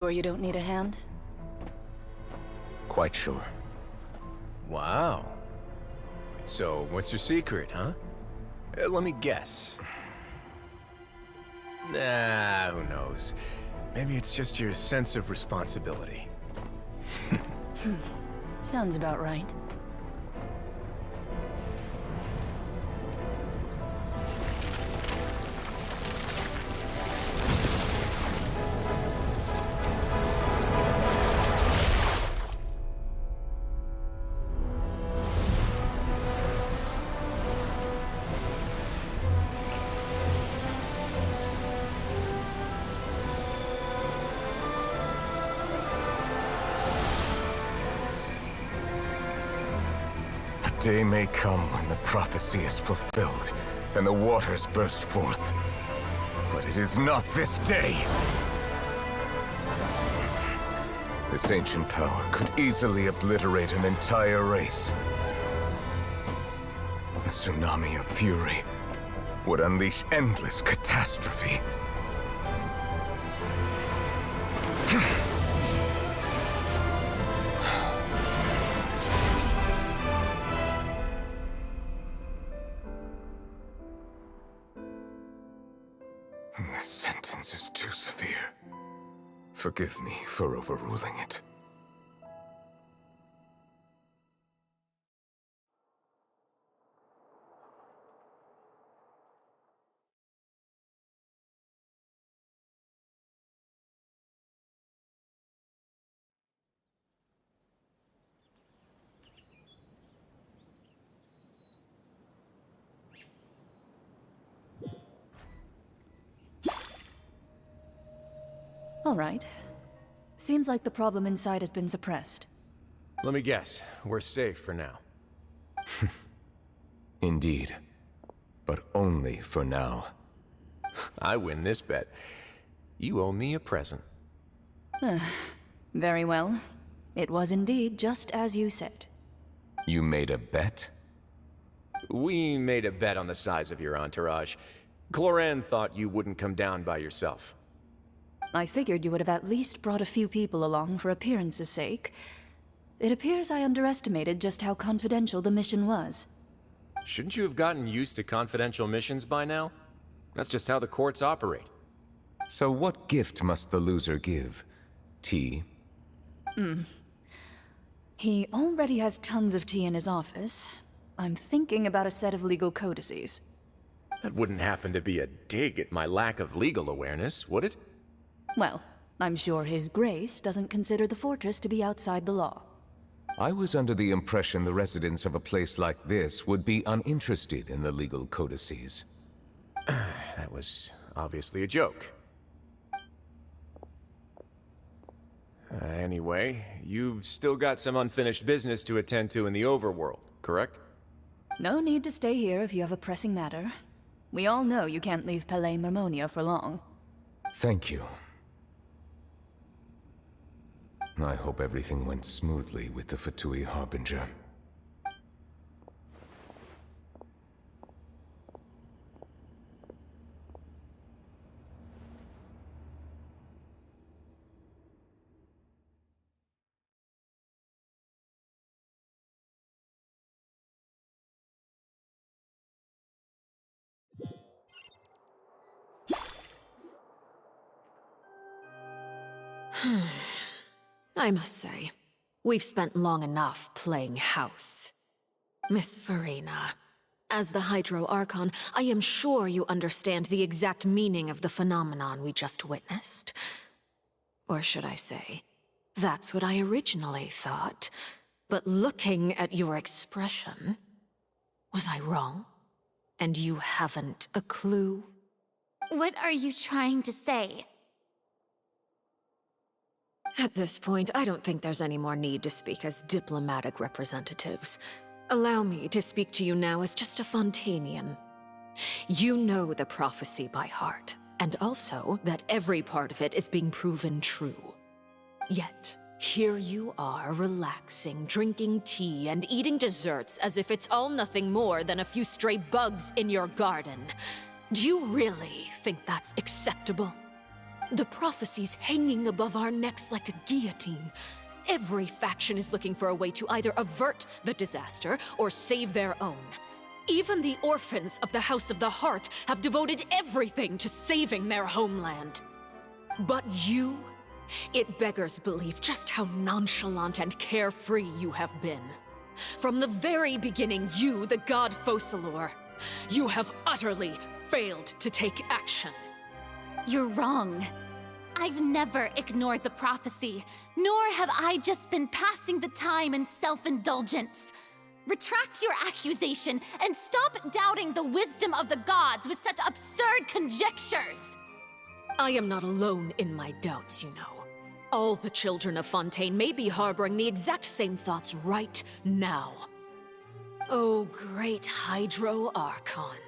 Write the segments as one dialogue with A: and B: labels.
A: Sure you don't need a hand?
B: Quite sure.
C: Wow. So, what's your secret, huh? Let me guess. Nah, who knows? Maybe it's just your sense of responsibility.
A: Sounds about right.
B: A day may come when the prophecy is fulfilled, and the waters burst forth. But it is not this day! This ancient power could easily obliterate an entire race. A tsunami of fury would unleash endless catastrophe. This sentence is too severe. Forgive me for overruling it.
A: All right. Seems like the problem inside has been suppressed.
C: Let me guess, we're safe for now.
B: Indeed. But only for now.
C: I win this bet. You owe me a present.
A: Very well. It was indeed just as you said.
B: You made a bet?
C: We made a bet on the size of your entourage. Cloran thought you wouldn't come down by yourself.
A: I figured you would have at least brought a few people along for appearance's sake. It appears I underestimated just how confidential the mission was.
C: Shouldn't you have gotten used to confidential missions by now? That's just how the courts operate.
B: So what gift must the loser give? Tea?
A: He already has tons of tea in his office. I'm thinking about a set of legal codices.
C: That wouldn't happen to be a dig at my lack of legal awareness, would it?
A: Well, I'm sure His Grace doesn't consider the fortress to be outside the law.
B: I was under the impression the residents of a place like this would be uninterested in the legal codices.
C: That was obviously a joke. Anyway, you've still got some unfinished business to attend to in the overworld, correct?
A: No need to stay here if you have a pressing matter. We all know you can't leave Palais Marmonia for long.
B: Thank you. I hope everything went smoothly with the Fatui Harbinger.
D: I must say, we've spent long enough playing house. Miss Farina, as the Hydro Archon, I am sure you understand the exact meaning of the phenomenon we just witnessed. Or should I say, that's what I originally thought. But looking at your expression, was I wrong? And you haven't a clue?
E: What are you trying to say?
D: At this point, I don't think there's any more need to speak as diplomatic representatives. Allow me to speak to you now as just a Fontanian. You know the prophecy by heart, and also that every part of it is being proven true. Yet, here you are, relaxing, drinking tea, and eating desserts as if it's all nothing more than a few stray bugs in your garden. Do you really think that's acceptable? The prophecy's hanging above our necks like a guillotine. Every faction is looking for a way to either avert the disaster or save their own. Even the orphans of the House of the Hearth have devoted everything to saving their homeland. But you? It beggars belief just how nonchalant and carefree you have been. From the very beginning, you, the god Focalor, you have utterly failed to take action.
E: You're wrong. I've never ignored the prophecy, nor have I just been passing the time in self-indulgence. Retract your accusation and stop doubting the wisdom of the gods with such absurd conjectures.
D: I am not alone in my doubts, you know. All the children of Fontaine may be harboring the exact same thoughts right now. Oh, great Hydro Archon.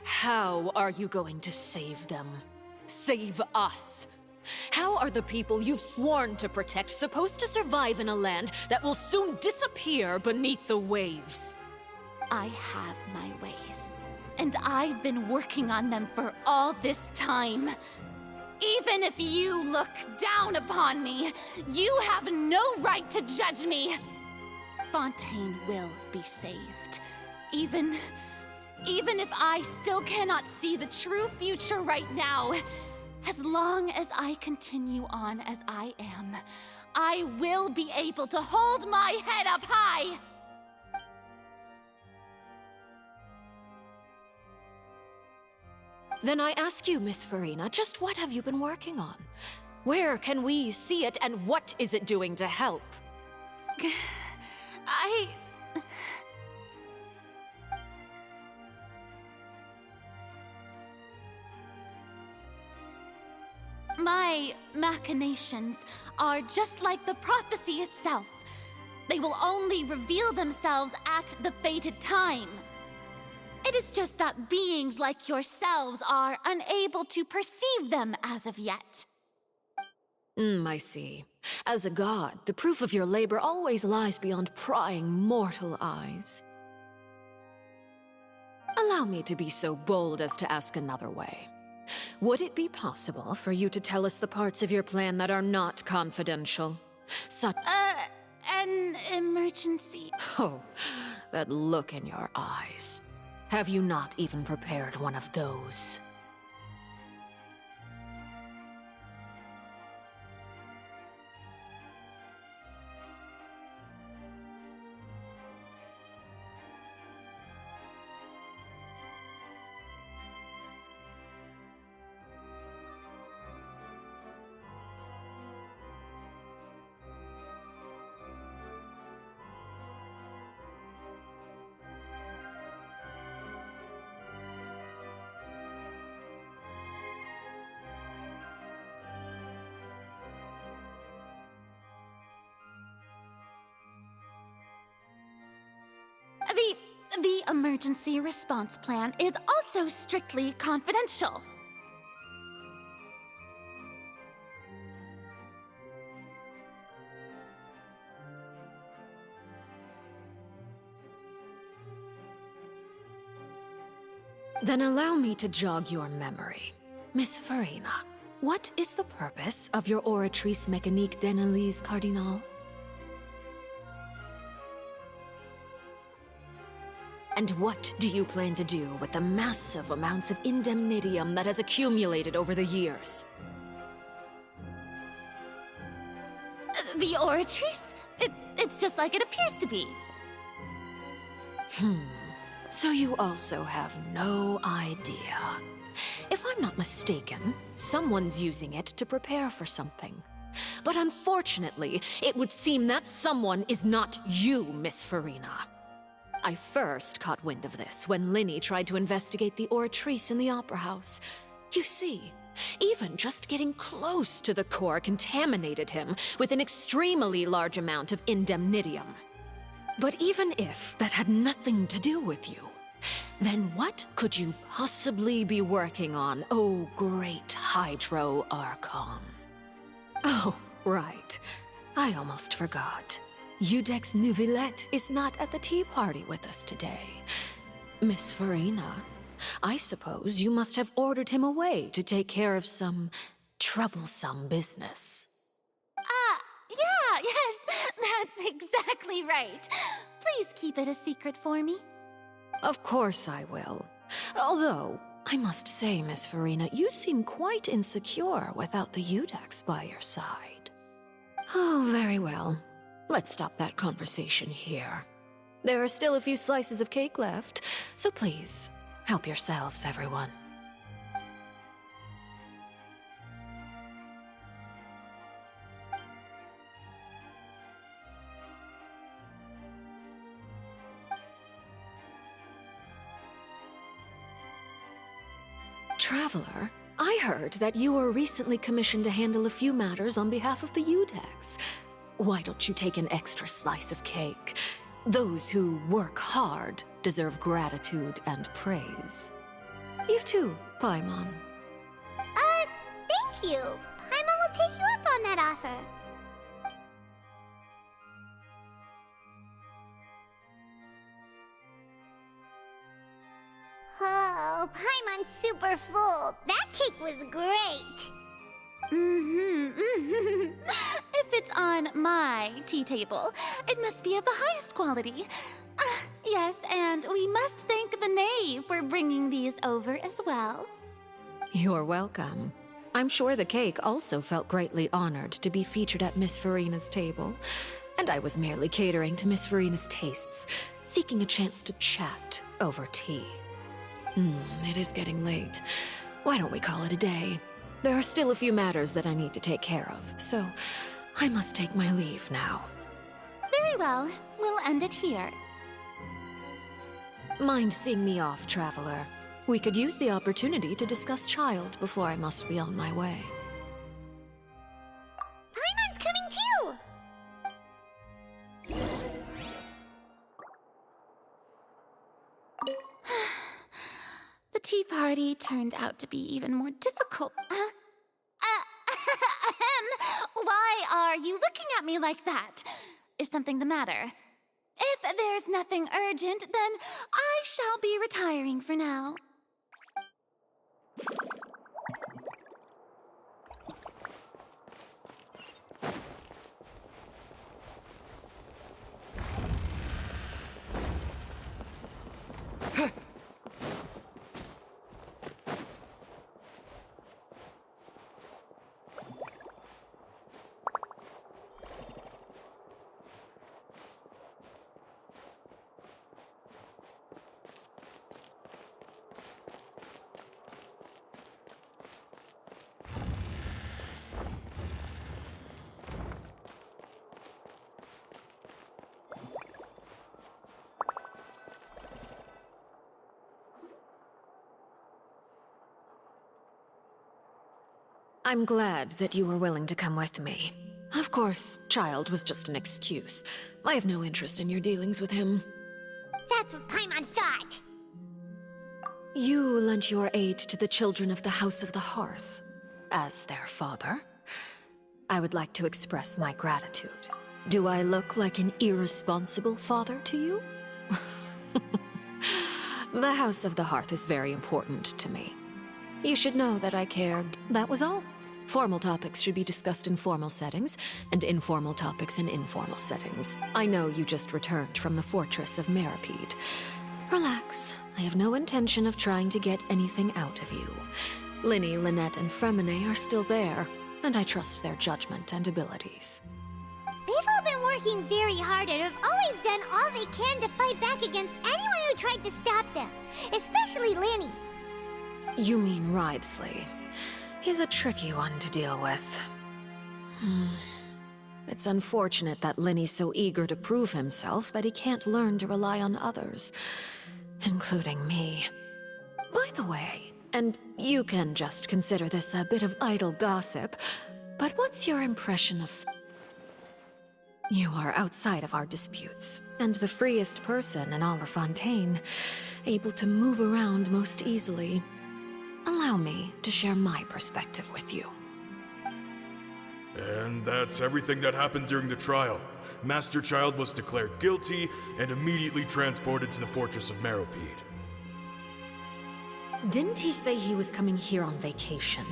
D: How are you going to save them? Save us? How are the people you've sworn to protect supposed to survive in a land that will soon disappear beneath the waves?
E: I have my ways, and I've been working on them for all this time. Even if you look down upon me, you have no right to judge me. Fontaine will be saved. Even if I still cannot see the true future right now, as long as I continue on as I am, I will be able to hold my head up high.
D: Then I ask you, Miss Farina, just what have you been working on? Where can we see it, and what is it doing to help?
E: My machinations are just like the prophecy itself. They will only reveal themselves at the fated time. It is just that beings like yourselves are unable to perceive them as of yet.
D: I see. As a god, the proof of your labor always lies beyond prying mortal eyes. Allow me to be so bold as to ask another way. Would it be possible for you to tell us the parts of your plan that are not confidential?
E: An emergency.
D: Oh, that look in your eyes. Have you not even prepared one of those?
E: The emergency response plan is also strictly confidential.
D: Then allow me to jog your memory. Miss Farina, what is the purpose of your Oratrice Mécanique d'Analyse Cardinal? And what do you plan to do with the massive amounts of indemnitium that has accumulated over the years?
E: The Oratrice? It's just like it appears to be.
D: So you also have no idea. If I'm not mistaken, someone's using it to prepare for something. But unfortunately, it would seem that someone is not you, Miss Farina. I first caught wind of this when Linny tried to investigate the Oratrice in the Opera House. You see, even just getting close to the core contaminated him with an extremely large amount of indemnitium. But even if that had nothing to do with you, then what could you possibly be working on, oh great Hydro Archon? Oh, right. I almost forgot. Udex Neuvillette is not at the tea party with us today. Miss Farina, I suppose you must have ordered him away to take care of some troublesome business.
E: Yeah, yes, that's exactly right. Please keep it a secret for me.
D: Of course I will. Although, I must say, Miss Farina, you seem quite insecure without the Udex by your side. Oh, very well. Let's stop that conversation here. There are still a few slices of cake left, so please, help yourselves, everyone. Traveler, I heard that you were recently commissioned to handle a few matters on behalf of the Udex. Why don't you take an extra slice of cake? Those who work hard deserve gratitude and praise. You too, Paimon.
F: Thank you. Paimon will take you up on that offer. Oh, Paimon's super full. That cake was great.
E: If it's on my tea table, it must be of the highest quality. Yes, and we must thank the knave for bringing these over as well.
D: You're welcome. I'm sure the cake also felt greatly honored to be featured at Miss Farina's table, and I was merely catering to Miss Farina's tastes, seeking a chance to chat over tea. It is getting late. Why don't we call it a day? There are still a few matters that I need to take care of, so I must take my leave now.
E: Very well. We'll end it here.
D: Mind seeing me off, Traveler? We could use the opportunity to discuss Child before I must be on my way.
F: Paimon's coming too.
E: The tea party turned out to be even more difficult. Why are you looking at me like that? Is something the matter? If there's nothing urgent, then I shall be retiring for now.
D: I'm glad that you were willing to come with me. Of course, Child was just an excuse. I have no interest in your dealings with him.
F: That's what Paimon thought.
D: You lent your aid to the children of the House of the Hearth. As their father, I would like to express my gratitude. Do I look like an irresponsible father to you? The House of the Hearth is very important to me. You should know that I cared. That was all. Formal topics should be discussed in formal settings, and informal topics in informal settings. I know you just returned from the fortress of Meripede. Relax. I have no intention of trying to get anything out of you. Linny, Lynette, and Fremine are still there, and I trust their judgment and abilities.
F: They've all been working very hard and have always done all they can to fight back against anyone who tried to stop them, especially Linny.
D: You mean Wriothesley. He's a tricky one to deal with. It's unfortunate that Linny's so eager to prove himself that he can't learn to rely on others, including me. By the way, and you can just consider this a bit of idle gossip, but what's your impression of... You are outside of our disputes, and the freest person in all of Fontaine, able to move around most easily. Allow me to share my perspective with you.
G: And that's everything that happened during the trial. Master Child was declared guilty and immediately transported to the Fortress of Meripede.
D: Didn't he say he was coming here on vacation?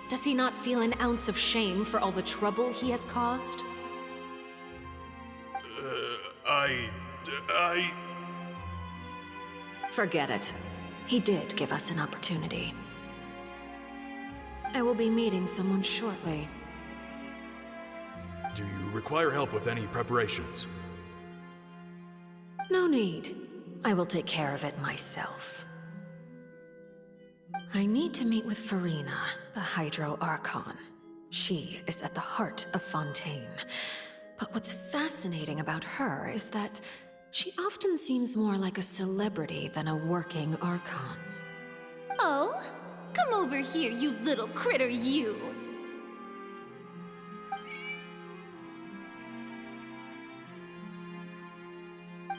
D: Does he not feel an ounce of shame for all the trouble he has caused? Forget it. He did give us an opportunity. I will be meeting someone shortly.
G: Do you require help with any preparations?
D: No need. I will take care of it myself. I need to meet with Farina, the Hydro Archon. She is at the heart of Fontaine. But what's fascinating about her is that she often seems more like a celebrity than a working Archon.
E: Oh? Come over here, you little critter, you!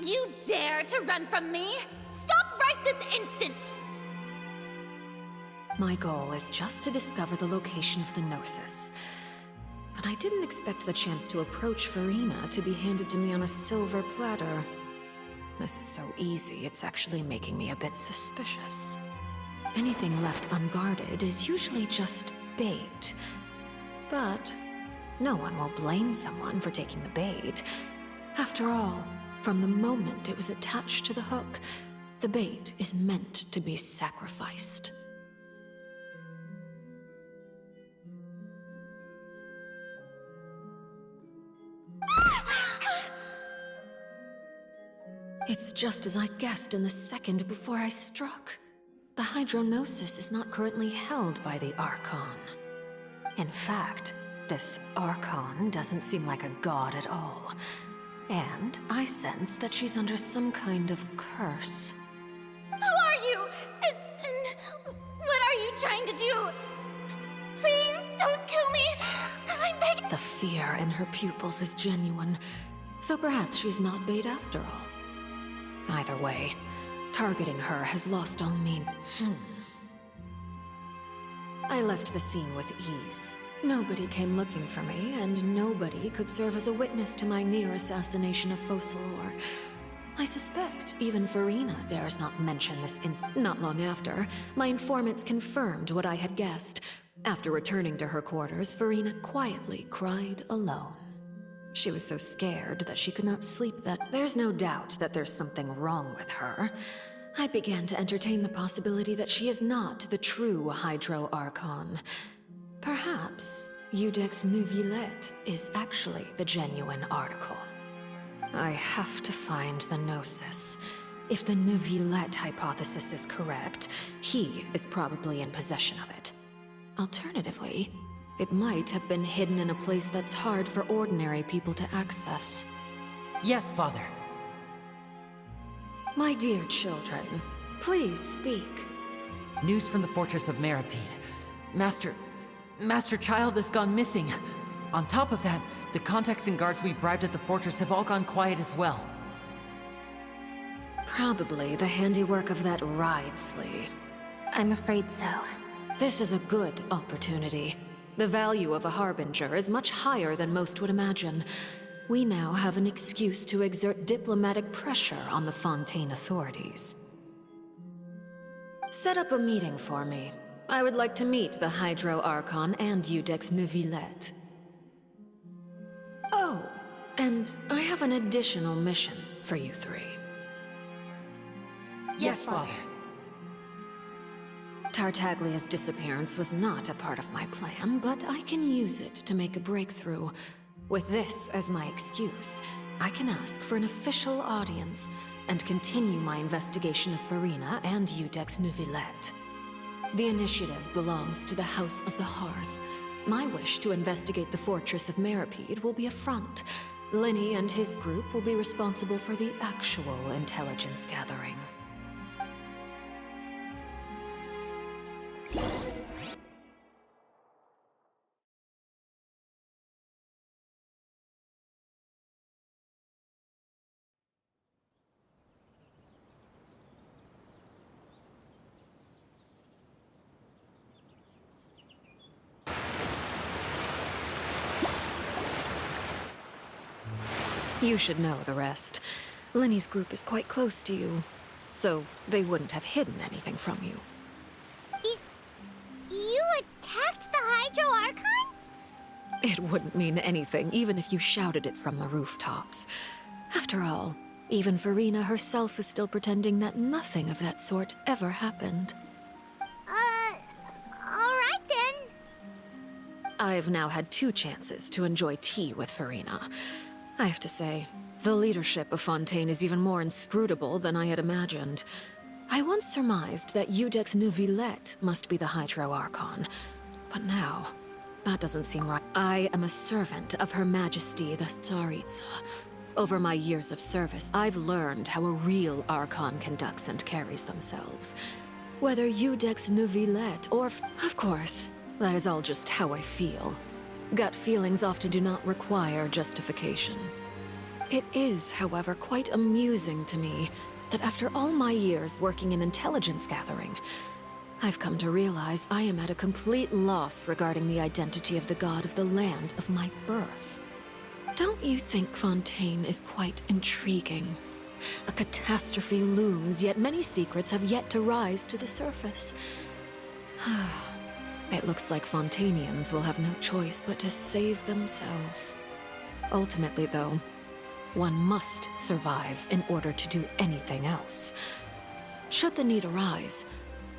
E: You dare to run from me? Stop right this instant!
D: My goal is just to discover the location of the Gnosis. But I didn't expect the chance to approach Farina to be handed to me on a silver platter. This is so easy, it's actually making me a bit suspicious. Anything left unguarded is usually just bait. But no one will blame someone for taking the bait. After all, from the moment it was attached to the hook, the bait is meant to be sacrificed. It's just as I guessed in the second before I struck. The Hydronosis is not currently held by the Archon. In fact, this Archon doesn't seem like a god at all. And I sense that she's under some kind of curse.
E: Who are you? And what are you trying to do? Please don't kill me! I'm begging.
D: The fear in her pupils is genuine, so perhaps she's not bait after all. Either way, targeting her has lost all meaning. I left the scene with ease. Nobody came looking for me, and nobody could serve as a witness to my near assassination of Focalor. I suspect even Farina dares not mention this Not long after, my informants confirmed what I had guessed. After returning to her quarters, Farina quietly cried alone. She was so scared that she could not sleep There's no doubt that there's something wrong with her. I began to entertain the possibility that she is not the true Hydro Archon. Perhaps Eudex Neuvillette is actually the genuine article. I have to find the Gnosis. If the Neuvillette hypothesis is correct, he is probably in possession of it. Alternatively, it might have been hidden in a place that's hard for ordinary people to access.
H: Yes, Father.
D: My dear children, please speak.
H: News from the Fortress of Meripede. Master Child has gone missing. On top of that, the contacts and guards we bribed at the fortress have all gone quiet as well.
D: Probably the handiwork of that Ridesley.
F: I'm afraid so.
D: This is a good opportunity. The value of a Harbinger is much higher than most would imagine. We now have an excuse to exert diplomatic pressure on the Fontaine authorities. Set up a meeting for me. I would like to meet the Hydro Archon and Eudex Neuvillette. Oh, and I have an additional mission for you three.
H: Yes, Father.
D: Tartaglia's disappearance was not a part of my plan, but I can use it to make a breakthrough. With this as my excuse, I can ask for an official audience and continue my investigation of Farina and Eudex Neuvillette. The initiative belongs to the House of the Hearth. My wish to investigate the Fortress of Meripede will be a front. Lenny and his group will be responsible for the actual intelligence gathering. You should know the rest. Lenny's group is quite close to you, so they wouldn't have hidden anything from you.
F: You attacked the Hydro
D: It wouldn't mean anything, even if you shouted it from the rooftops. After all, even Farina herself is still pretending that nothing of that sort ever happened.
F: Alright then.
D: I've now had 2 chances to enjoy tea with Farina. I have to say, the leadership of Fontaine is even more inscrutable than I had imagined. I once surmised that Iudex Neuvillette must be the Hydro Archon, but now, that doesn't seem right. I am a servant of Her Majesty the Tsaritsa. Over my years of service, I've learned how a real Archon conducts and carries themselves. Whether Iudex Neuvillette or... Of course, that is all just how I feel. Gut feelings often do not require justification. It is, however, quite amusing to me that after all my years working in intelligence gathering, I've come to realize I am at a complete loss regarding the identity of the god of the land of my birth. Don't you think Fontaine is quite intriguing? A catastrophe looms, yet many secrets have yet to rise to the surface. It looks like Fontainians will have no choice but to save themselves. Ultimately, though, one must survive in order to do anything else. Should the need arise,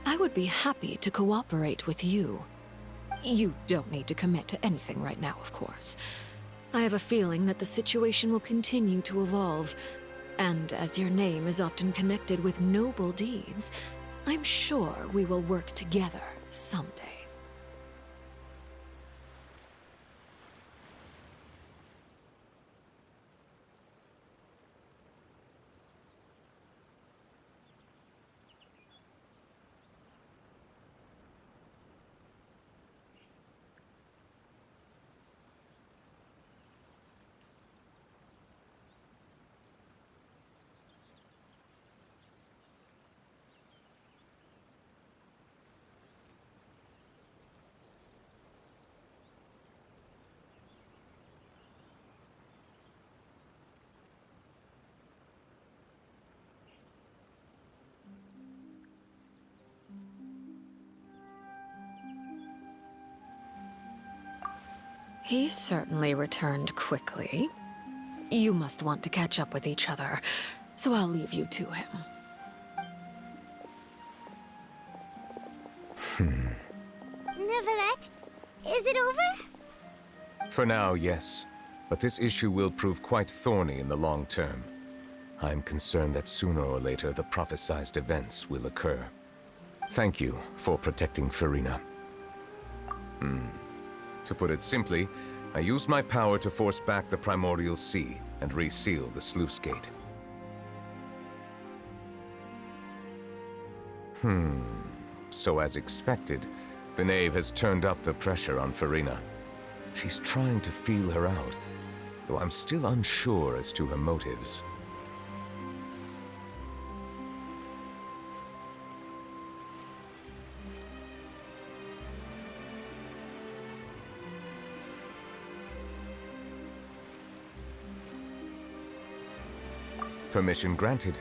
D: I would be happy to cooperate with you. You don't need to commit to anything right now, of course. I have a feeling that the situation will continue to evolve, and as your name is often connected with noble deeds, I'm sure we will work together someday. He certainly returned quickly. You must want to catch up with each other, so I'll leave you to him.
F: Neuvillette, is it over?
B: For now, yes. But this issue will prove quite thorny in the long term. I'm concerned that sooner or later the prophesized events will occur. Thank you for protecting Farina. To put it simply, I used my power to force back the Primordial Sea and reseal the sluice gate. So as expected, the Knave has turned up the pressure on Farina. She's trying to feel her out, though I'm still unsure as to her motives. Permission granted.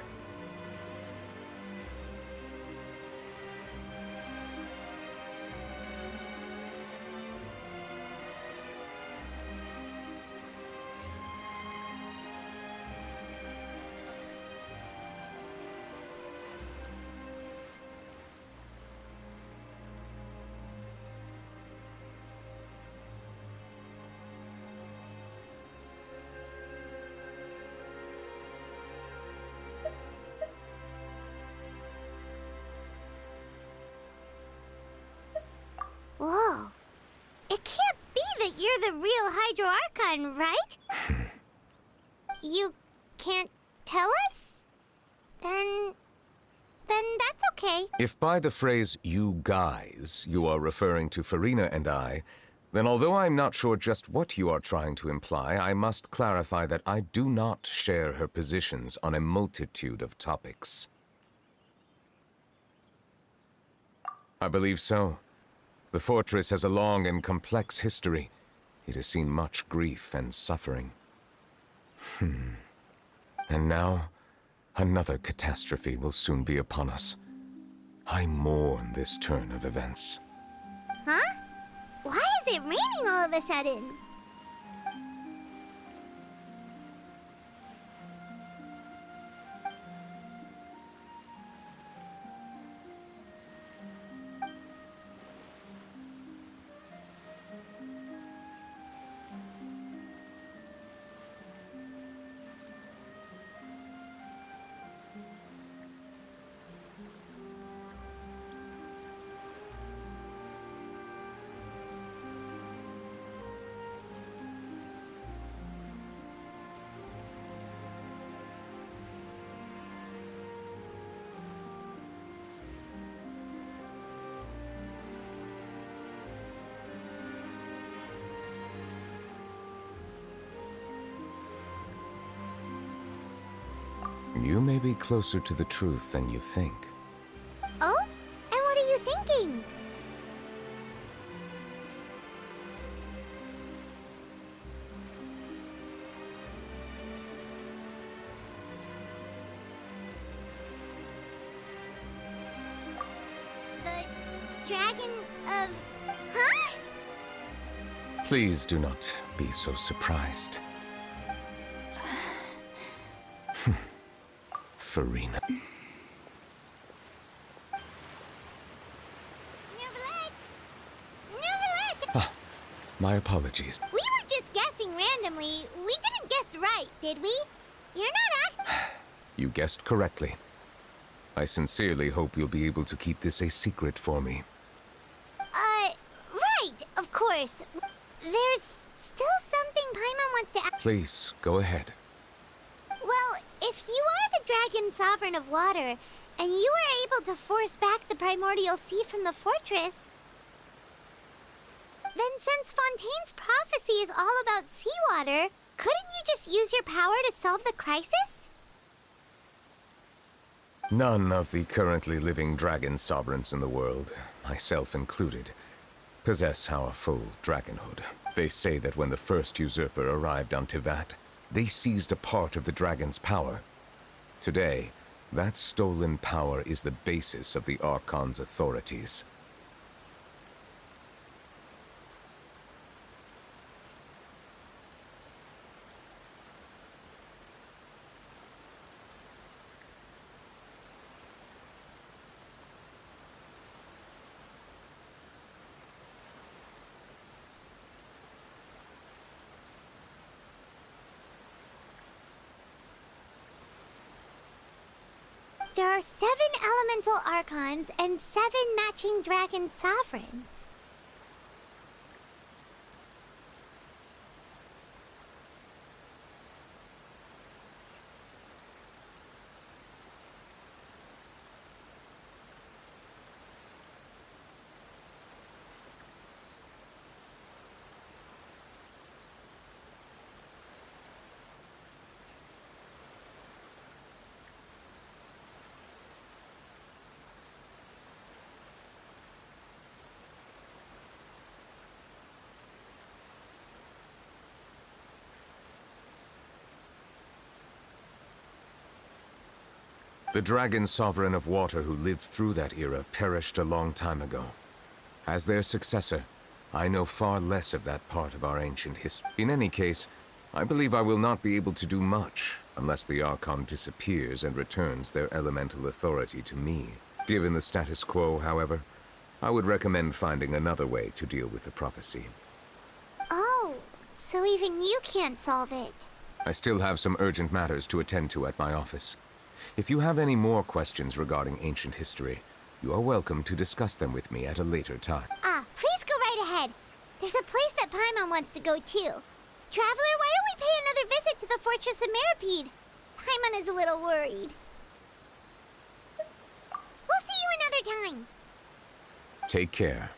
F: Whoa. It can't be that you're the real Hydro Archon, right? You can't tell us? Then that's okay.
B: If by the phrase, "you guys," you are referring to Farina and I, then although I'm not sure just what you are trying to imply, I must clarify that I do not share her positions on a multitude of topics. I believe so. The fortress has a long and complex history. It has seen much grief and suffering. And now, another catastrophe will soon be upon us. I mourn this turn of events.
F: Huh? Why is it raining all of a sudden?
B: You may be closer to the truth than you think.
F: Oh? And what are you thinking? The dragon of... Huh?
B: Please do not be so surprised. Farina.
F: Neverlet! Neverlet!
B: My apologies.
F: We were just guessing randomly. We didn't guess right, did we? You're not
B: You guessed correctly. I sincerely hope you'll be able to keep this a secret for me.
F: Right, of course. There's still something Paimon wants to ask.
B: Please, go ahead.
F: Well, if you are the Dragon Sovereign of Water, and you were able to force back the Primordial Sea from the fortress, then since Fontaine's prophecy is all about seawater, couldn't you just use your power to solve the crisis?
B: None of the currently living dragon sovereigns in the world, myself included, possess our full dragonhood. They say that when the first usurper arrived on Tivat, they seized a part of the dragon's power. Today, that stolen power is the basis of the Archon's authorities.
F: There are 7 elemental archons and 7 matching dragon sovereigns.
B: The dragon sovereign of water who lived through that era perished a long time ago. As their successor, I know far less of that part of our ancient history. In any case, I believe I will not be able to do much unless the Archon disappears and returns their elemental authority to me. Given the status quo, however, I would recommend finding another way to deal with the prophecy.
F: Oh, so even you can't solve it.
B: I still have some urgent matters to attend to at my office. If you have any more questions regarding ancient history, you are welcome to discuss them with me at a later time.
F: Please go right ahead. There's a place that Paimon wants to go too. Traveler, why don't we pay another visit to the Fortress of Meripede? Paimon is a little worried. We'll see you another time.
B: Take care.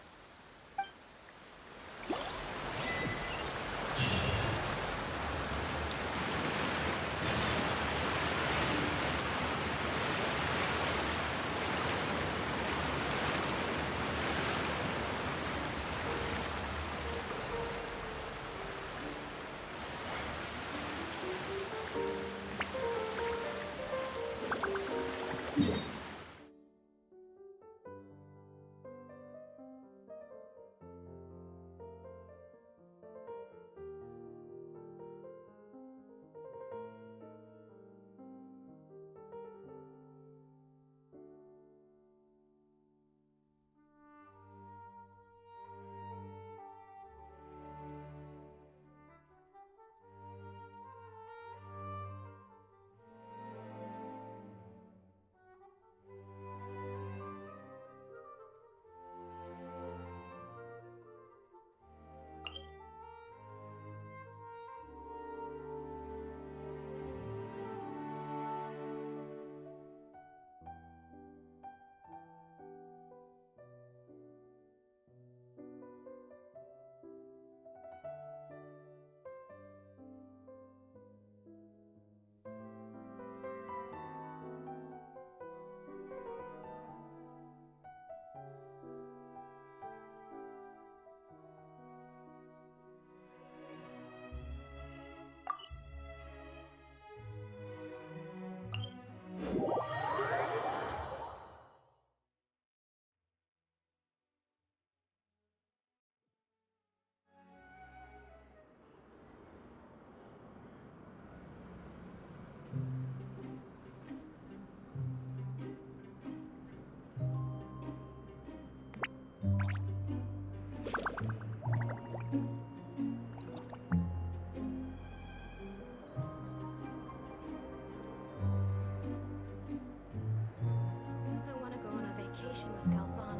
A: communication with Galvana.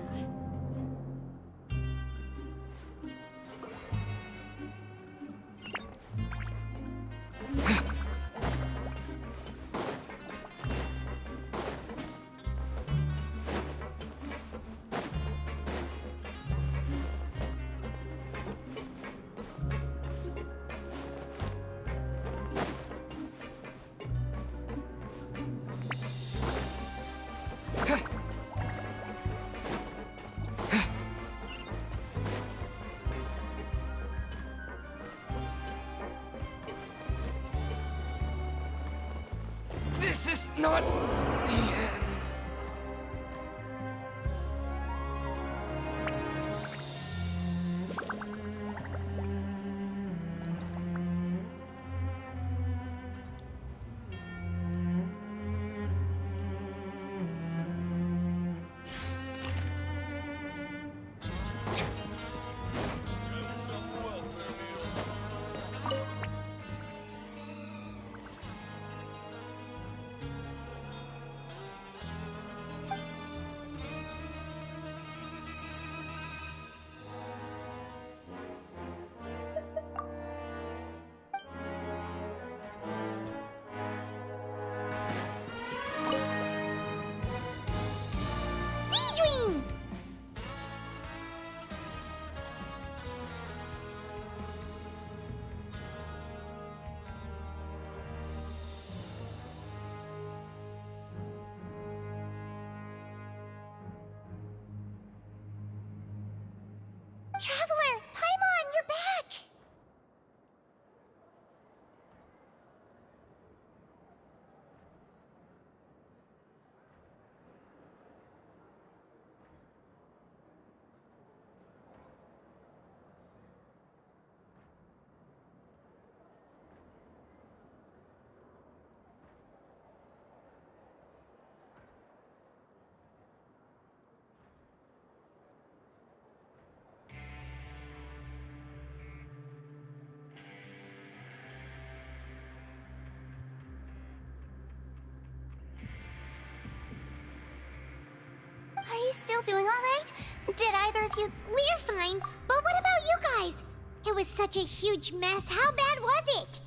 I: This is not the end.
F: Seedwing! Traveler! Paimon, you're back! Are you still doing all right? Did either of you... We're fine, but what about you guys? It was such a huge mess. How bad was it?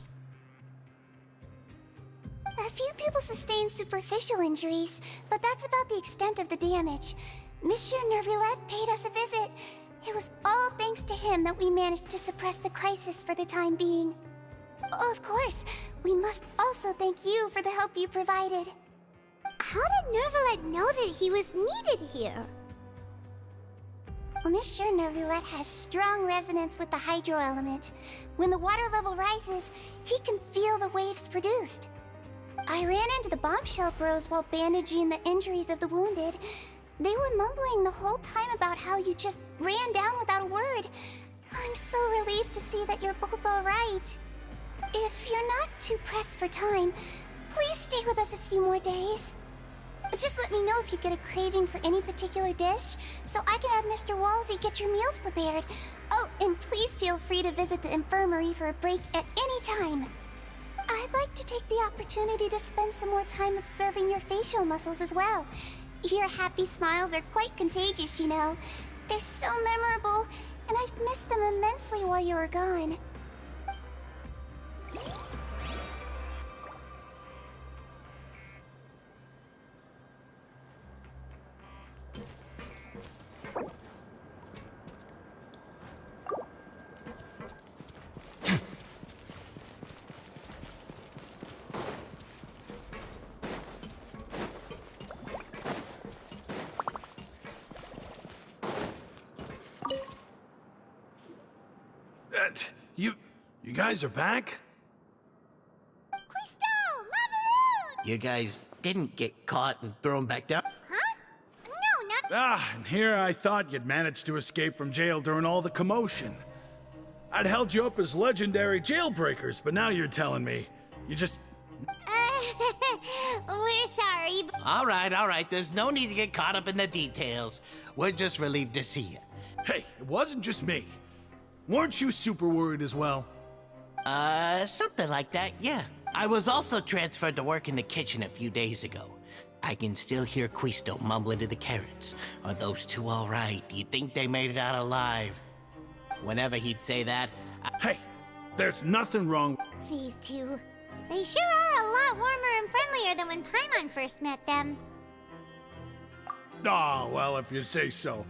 F: A few people sustained superficial injuries, but that's about the extent of the damage. Monsieur Nervulette paid us a visit. It was all thanks to him that we managed to suppress the crisis for the time being. Of course, we must also thank you for the help you provided. How did Nervulette know that he was needed here? Well, Monsieur Nervulette has strong resonance with the hydro element. When the water level rises, he can feel the waves produced. I ran into the bombshell bros while bandaging the injuries of the wounded. They were mumbling the whole time about how you just ran down without a word. I'm so relieved to see that you're both all right. If you're not too pressed for time, please stay with us a few more days. Just let me know if you get a craving for any particular dish, so I can have Mr. Walsey get your meals prepared. Oh, and please feel free to visit the infirmary for a break at any time. I'd like to take the opportunity to spend some more time observing your facial muscles as well. Your happy smiles are quite contagious, you know. They're so memorable, and I've missed them immensely while you were gone.
J: You guys are back?
F: Crystal! Macaroon!
K: You guys didn't get caught and thrown back down?
F: Huh? No, not...
J: Ah, and here I thought you'd managed to escape from jail during all the commotion. I'd held you up as legendary jailbreakers, but now you're telling me you just...
F: We're sorry, but...
K: All right. There's no need to get caught up in the details. We're just relieved to see you.
J: Hey, it wasn't just me. Weren't you super worried as well?
K: Something like that, yeah. I was also transferred to work in the kitchen a few days ago. I can still hear Quisto mumbling to the carrots. Are those two all right? Do you think they made it out alive? Whenever he'd say that,
J: Hey, there's nothing wrong.
F: These two. They sure are a lot warmer and friendlier than when Paimon first met them.
J: Oh, well, if you say so.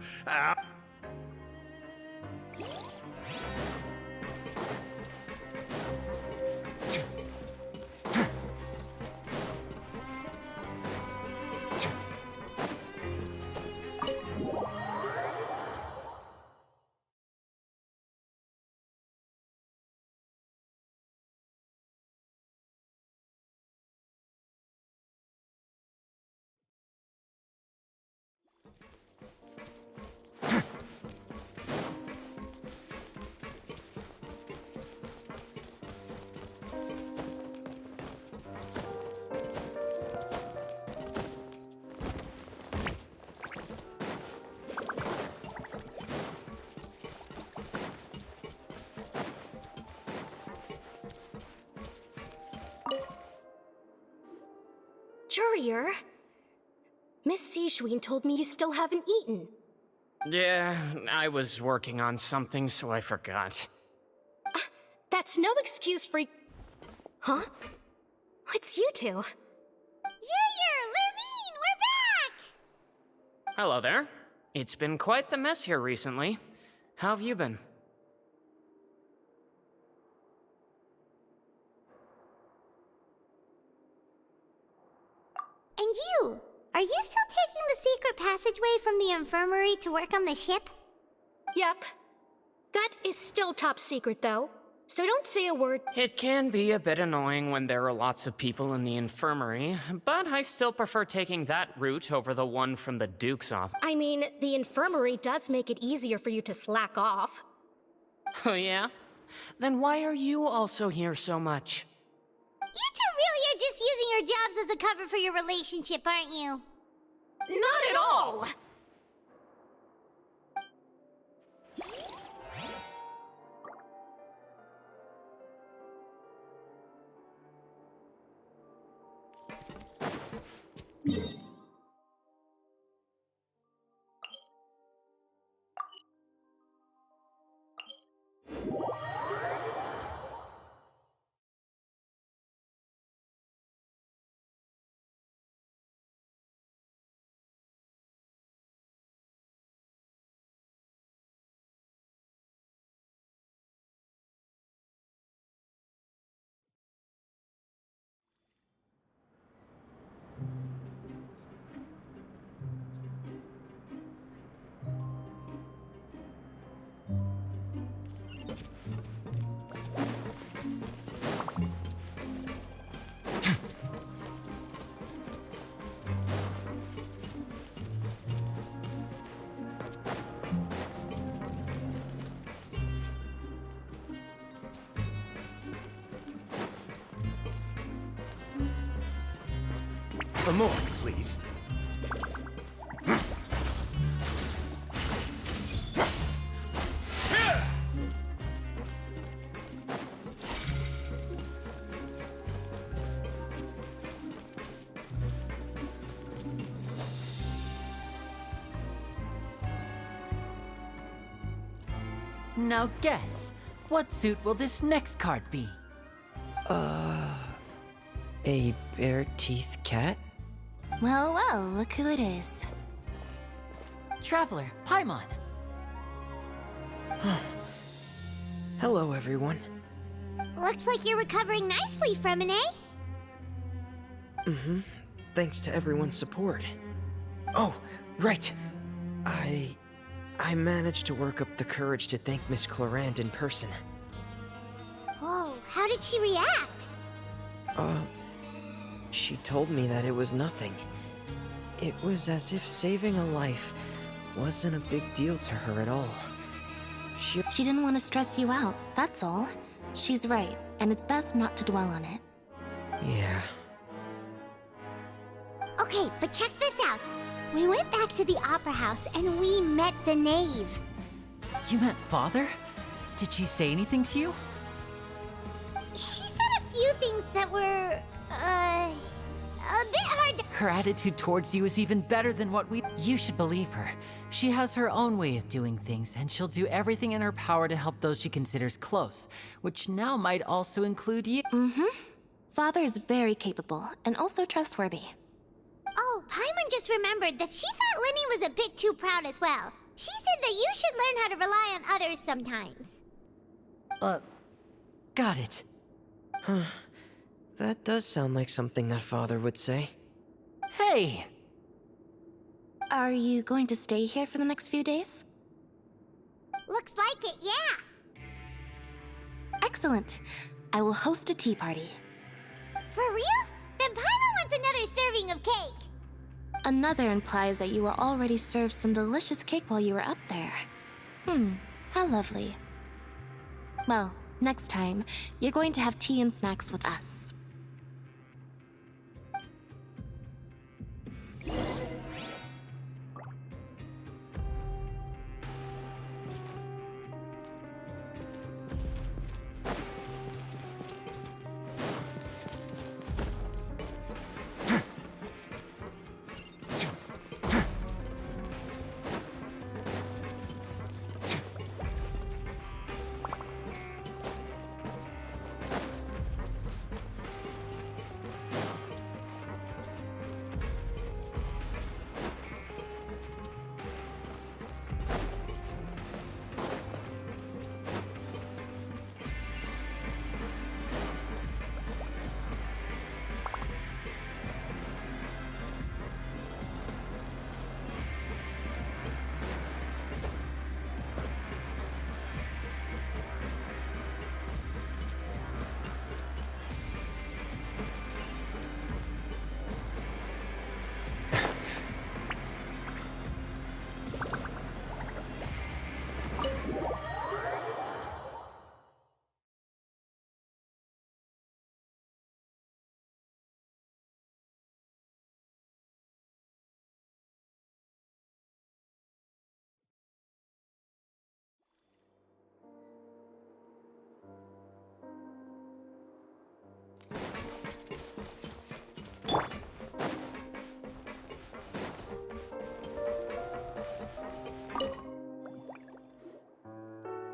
L: Courier, Miss Sishween told me you still haven't eaten.
I: Yeah, I was working on something, so I forgot.
L: That's no excuse for... Huh? It's you two.
F: Courier, Lurvine, we're back!
I: Hello there. It's been quite the mess here recently. How have you been?
F: And you? Are you still taking the secret passageway from the infirmary to work on the ship?
L: Yep. That is still top secret, though. So don't say a word.
I: It can be a bit annoying when there are lots of people in the infirmary, but I still prefer taking that route over the one from the Duke's office.
L: I mean, the infirmary does make it easier for you to slack off.
I: Oh yeah? Then why are you also here so much?
F: You two really are just using your jobs as a cover for your relationship, aren't you?
L: Not at all!
C: More, please.
H: Now guess, what suit will this next card be?
M: A bare-teeth cat?
E: Well, well, look who it is.
H: Traveler, Paimon.
M: Hello, everyone.
F: Looks like you're recovering nicely from it, eh?
M: Mm-hmm. Thanks to everyone's support. Oh, right. I managed to work up the courage to thank Miss Clorand in person.
F: Whoa, how did she react?
M: She told me that it was nothing. It was as if saving a life wasn't a big deal to her at all.
E: She didn't want to stress you out, that's all. She's right, and it's best not to dwell on it.
M: Yeah.
F: Okay, but check this out. We went back to the opera house and we met the knave.
H: You met Father? Did she say anything to you?
F: She said a few things that were, a bit hard to...
H: Her attitude towards you is even better than what we... You should believe her. She has her own way of doing things, and she'll do everything in her power to help those she considers close, which now might also include you.
L: Father is very capable, and also trustworthy.
F: Oh, Paimon just remembered that she thought Lenny was a bit too proud as well. She said that you should learn how to rely on others sometimes.
H: Got it.
M: That does sound like something that Father would say.
H: Hey!
L: Are you going to stay here for the next few days?
F: Looks like it, yeah.
L: Excellent. I will host a tea party.
F: For real? Then Paimon wants another serving of cake.
L: Another implies that you were already served some delicious cake while you were up there. How lovely. Well, next time, you're going to have tea and snacks with us.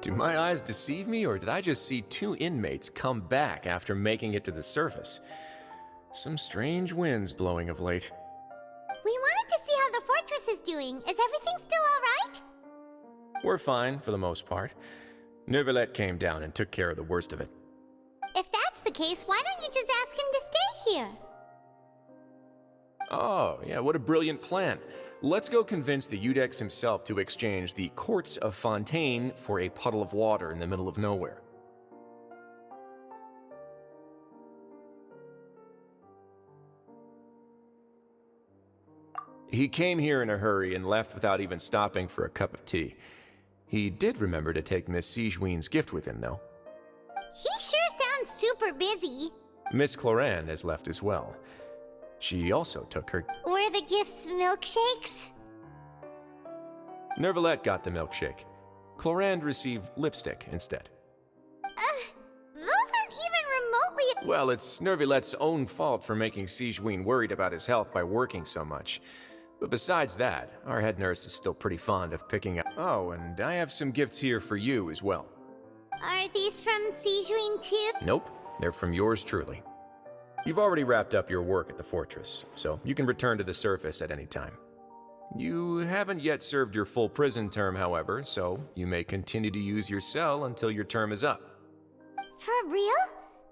C: Do my eyes deceive me, or did I just see two inmates come back after making it to the surface? Some strange winds blowing of late.
F: We wanted to see how the fortress is doing. Is everything still alright?
C: We're fine, for the most part. Neuvillette came down and took care of the worst of it.
F: If that's the case, why don't you just ask him to stay here?
C: Oh, yeah, what a brilliant plan. Let's go convince the Eudex himself to exchange the Courts of Fontaine for a puddle of water in the middle of nowhere. He came here in a hurry and left without even stopping for a cup of tea. He did remember to take Miss Sigewinne's gift with him, though.
F: He sure sounds super busy.
C: Miss Clorinde has left as well. She also took her...
F: Were the gifts milkshakes?
C: Neuvillette got the milkshake. Clorinde received lipstick instead.
F: Those aren't even remotely...
C: Well, it's Neuvillette's own fault for making Sigewinne worried about his health by working so much. But besides that, our head nurse is still pretty fond of picking up... Oh, and I have some gifts here for you as well.
F: Are these from Sigewinne too?
C: Nope, they're from yours truly. You've already wrapped up your work at the fortress, so you can return to the surface at any time. You haven't yet served your full prison term, however, so you may continue to use your cell until your term is up.
F: For real?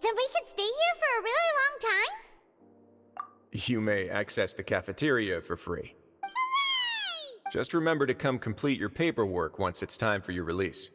F: Then we could stay here for a really long time?
C: You may access the cafeteria for free.
F: Hooray!
C: Just remember to come complete your paperwork once it's time for your release.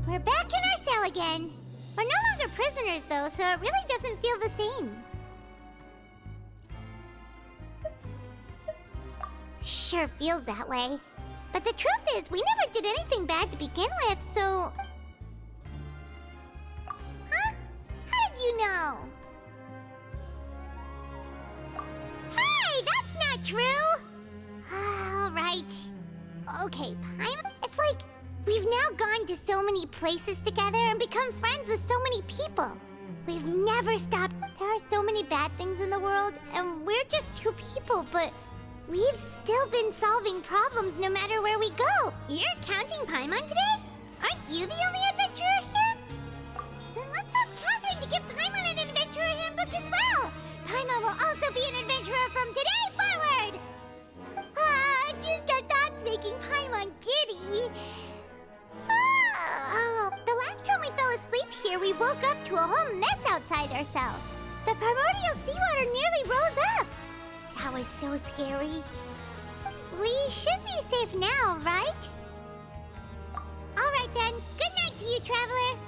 F: We're back in our cell again. We're no longer prisoners, though, so it really doesn't feel the same. Sure feels that way. But the truth is, we never did anything bad to begin with, so... Huh? How did you know? Hey, that's not true! All right. Okay, Paimon, it's like we've now gone to so many places together and become friends with so many people. We've never stopped. There are so many bad things in the world, and we're just two people, but we've still been solving problems no matter where we go. You're counting Paimon today? Aren't you the only adventurer here? Then let's ask Catherine to give Paimon an adventurer handbook as well. Paimon will also be an adventurer from today forward. Just our thoughts making Paimon giddy. The last time we fell asleep here, we woke up to a whole mess outside our cell. The primordial seawater nearly rose up. That was so scary. We should be safe now, right? All right then. Good night to you, traveler.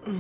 F: Now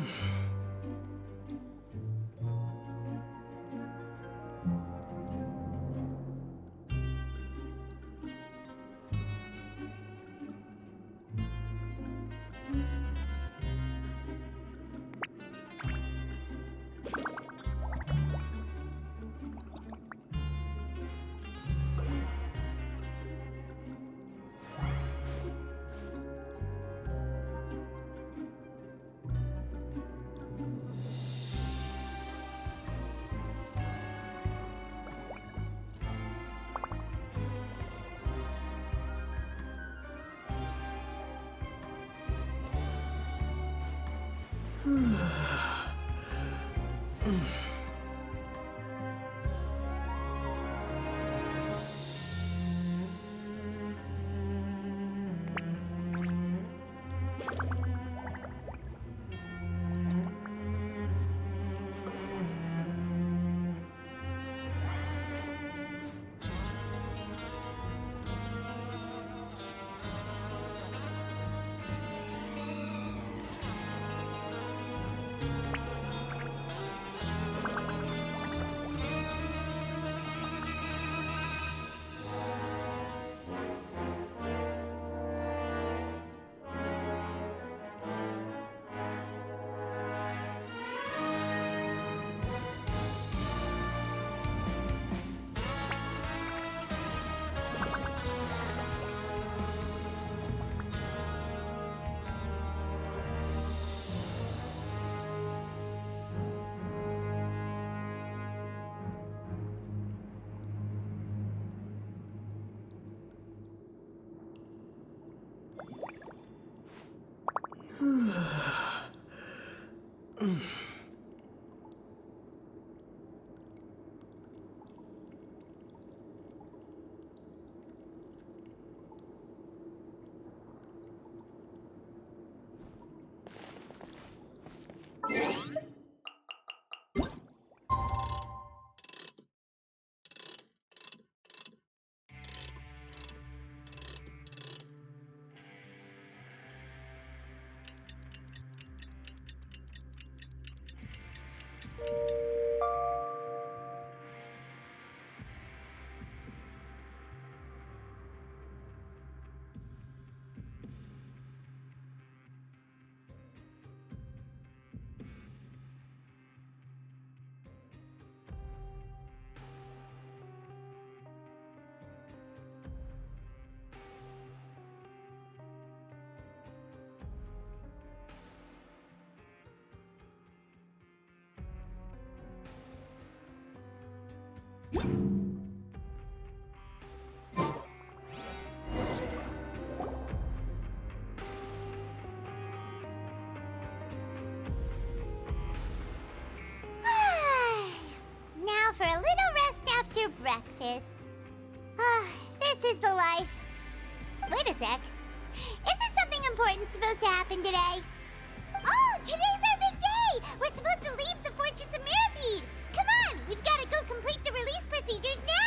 F: for a little rest after breakfast. This is the life. Wait a sec. Isn't something important supposed to happen today? Oh, today's our big day! We're supposed to leave the Fortress of Mirapede! Come on, we've got to go complete the release procedures now!